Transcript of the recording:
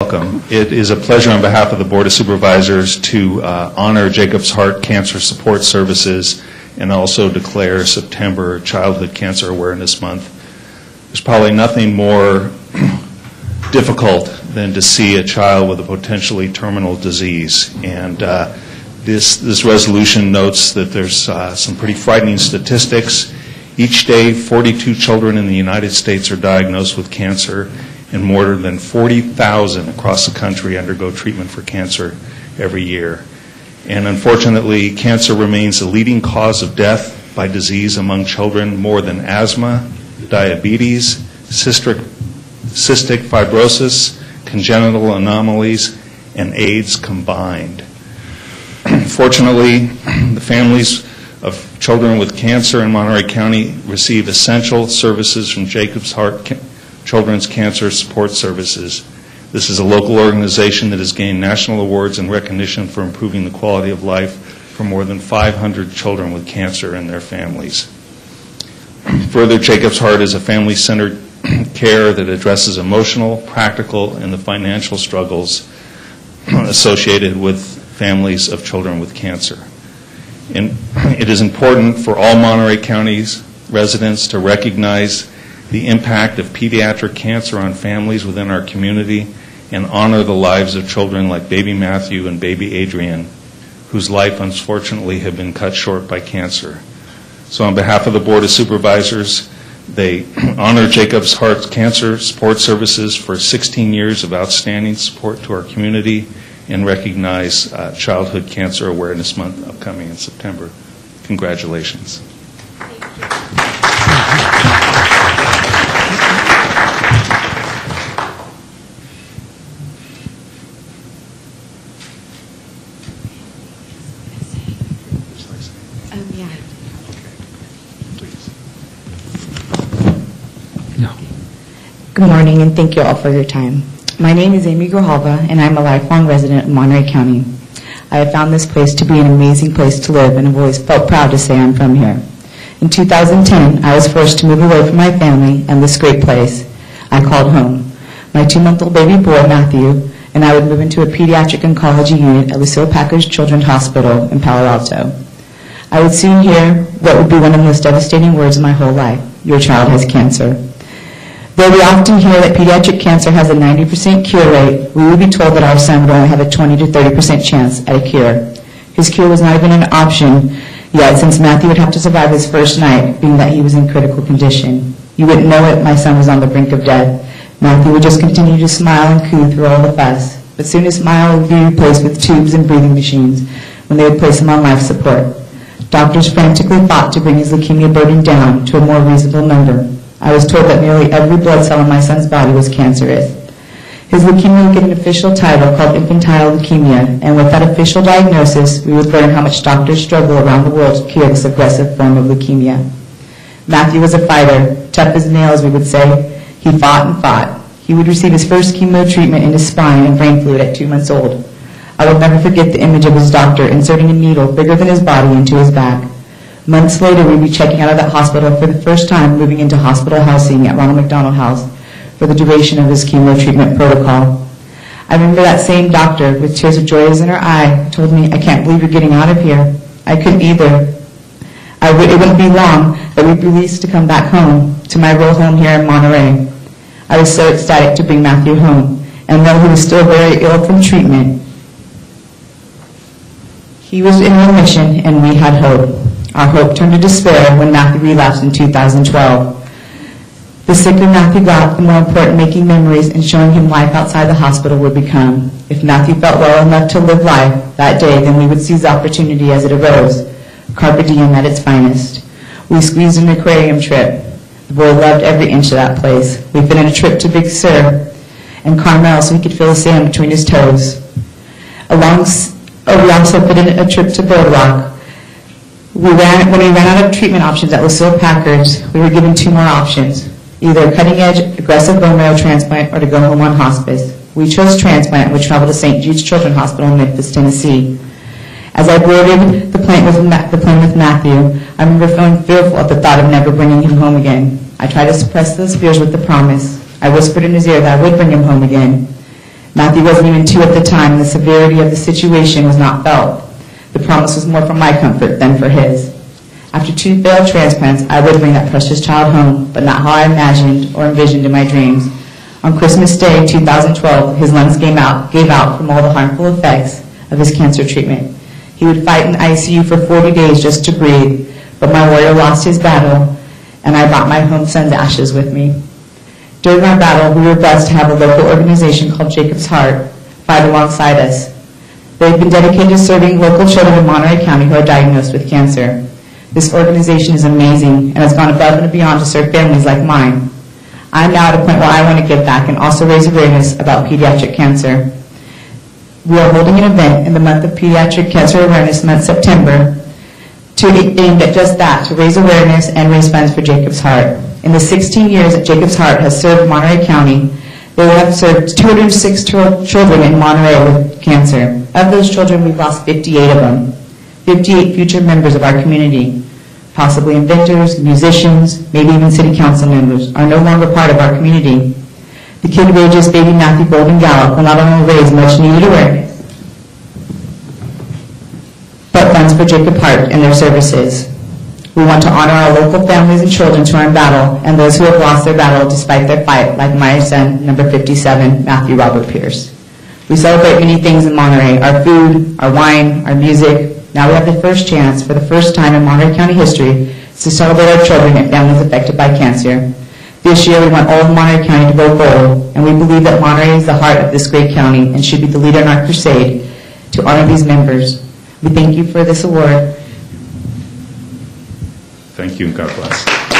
Welcome. It is a pleasure on behalf of the Board of Supervisors to honor Jacob's Heart Cancer Support Services and also declare September Childhood Cancer Awareness Month. There's probably nothing more difficult than to see a child with a potentially terminal disease. And this resolution notes that there's some pretty frightening statistics. Each day, 42 children in the United States are diagnosed with cancer, and more than 40,000 across the country undergo treatment for cancer every year. And unfortunately, cancer remains the leading cause of death by disease among children, more than asthma, diabetes, cystic fibrosis, congenital anomalies, and AIDS combined. Fortunately, the families of children with cancer in Monterey County receive essential services from Jacob's Heart Children's Cancer Support Services. This is a local organization that has gained national awards and recognition for improving the quality of life for more than 500 children with cancer and their families. Further, Jacob's Heart is a family-centered care that addresses emotional, practical, and the financial struggles associated with families of children with cancer. And it is important for all Monterey County's residents to recognize the impact of pediatric cancer on families within our community and honor the lives of children like baby Matthew and baby Adrian, whose life unfortunately have been cut short by cancer. So on behalf of the Board of Supervisors, they honor Jacob's Heart Cancer Support Services for 16 years of outstanding support to our community and recognize Childhood Cancer Awareness Month upcoming in September. Congratulations. Good morning, and thank you all for your time. My name is Aimee Grijalva, and I'm a lifelong resident of Monterey County. I have found this place to be an amazing place to live, and have always felt proud to say I'm from here. In 2010, I was forced to move away from my family and this great place I called home. My 2-month-old baby boy, Matthew, and I would move into a pediatric oncology unit at Lucille Packard Children's Hospital in Palo Alto. I would soon hear what would be one of the most devastating words of my whole life: your child has cancer. Though we often hear that pediatric cancer has a 90% cure rate, we would be told that our son would only have a 20 to 30% chance at a cure. His cure was not even an option yet, since Matthew would have to survive his first night, being that he was in critical condition. You wouldn't know it, my son was on the brink of death. Matthew would just continue to smile and coo through all the fuss, but soon his smile would be replaced with tubes and breathing machines when they would place him on life support. Doctors frantically fought to bring his leukemia burden down to a more reasonable number. I was told that nearly every blood cell in my son's body was cancerous. His leukemia would get an official title called infantile leukemia, and with that official diagnosis, we would learn how much doctors struggle around the world to cure this aggressive form of leukemia. Matthew was a fighter, tough as nails, we would say. He fought and fought. He would receive his first chemo treatment in his spine and brain fluid at 2 months old. I will never forget the image of his doctor inserting a needle bigger than his body into his back. Months later, we'd be checking out of that hospital for the first time, moving into hospital housing at Ronald McDonald House for the duration of his chemo treatment protocol. I remember that same doctor, with tears of joy in her eye, told me, "I can't believe you're getting out of here." I couldn't either. It wouldn't be long that we'd be released to come back home, to my real home here in Monterey. I was so ecstatic to bring Matthew home, and though he was still very ill from treatment, he was in remission, and we had hope. Our hope turned to despair when Matthew relapsed in 2012. The sicker Matthew got, the more important making memories and showing him life outside the hospital would become. If Matthew felt well enough to live life that day, then we would seize the opportunity as it arose. Carpe diem at its finest. We squeezed an aquarium trip. The boy loved every inch of that place. We fit in a trip to Big Sur and Carmel so he could feel the sand between his toes. We also fit in a trip to Boardwalk. When we ran out of treatment options at Lucille Packard's, we were given 2 more options: either a cutting-edge, aggressive bone marrow transplant or to go home on hospice. We chose transplant and would travel to St. Jude's Children's Hospital in Memphis, Tennessee. As I boarded the plane with Matthew, I remember feeling fearful at the thought of never bringing him home again. I tried to suppress those fears with the promise. I whispered in his ear that I would bring him home again. Matthew wasn't even 2 at the time, and the severity of the situation was not felt. The promise was more for my comfort than for his. After 2 failed transplants, I would bring that precious child home, but not how I imagined or envisioned in my dreams. On Christmas Day 2012, his lungs gave out from all the harmful effects of his cancer treatment. He would fight in ICU for 40 days just to breathe, but my warrior lost his battle, and I brought my home son's ashes with me. During our battle, we were blessed to have a local organization called Jacob's Heart fight alongside us. They've been dedicated to serving local children in Monterey County who are diagnosed with cancer. This organization is amazing and has gone above and beyond to serve families like mine. I am now at a point where I want to give back and also raise awareness about pediatric cancer. We are holding an event in the month of Pediatric Cancer Awareness Month, September, aimed at just that, to raise awareness and raise funds for Jacob's Heart. In the 16 years that Jacob's Heart has served Monterey County, they have served 206 children in Monterey with cancer. Of those children, we've lost 58 of them. 58 future members of our community, possibly inventors, musicians, maybe even city council members, are no longer part of our community. The kid-courageous baby Matthew Golden Gallup will not only raise much-needed awareness, but funds for Jacob Heart and their services. We want to honor our local families and children who are in battle and those who have lost their battle despite their fight, like my son, number 57, Matthew Robert Pierce. We celebrate many things in Monterey: our food, our wine, our music. Now we have the first chance, for the first time in Monterey County history, to celebrate our children and families affected by cancer. This year we want all of Monterey County to go gold, and we believe that Monterey is the heart of this great county and should be the leader in our crusade to honor these members. We thank you for this award. Thank you, and God bless.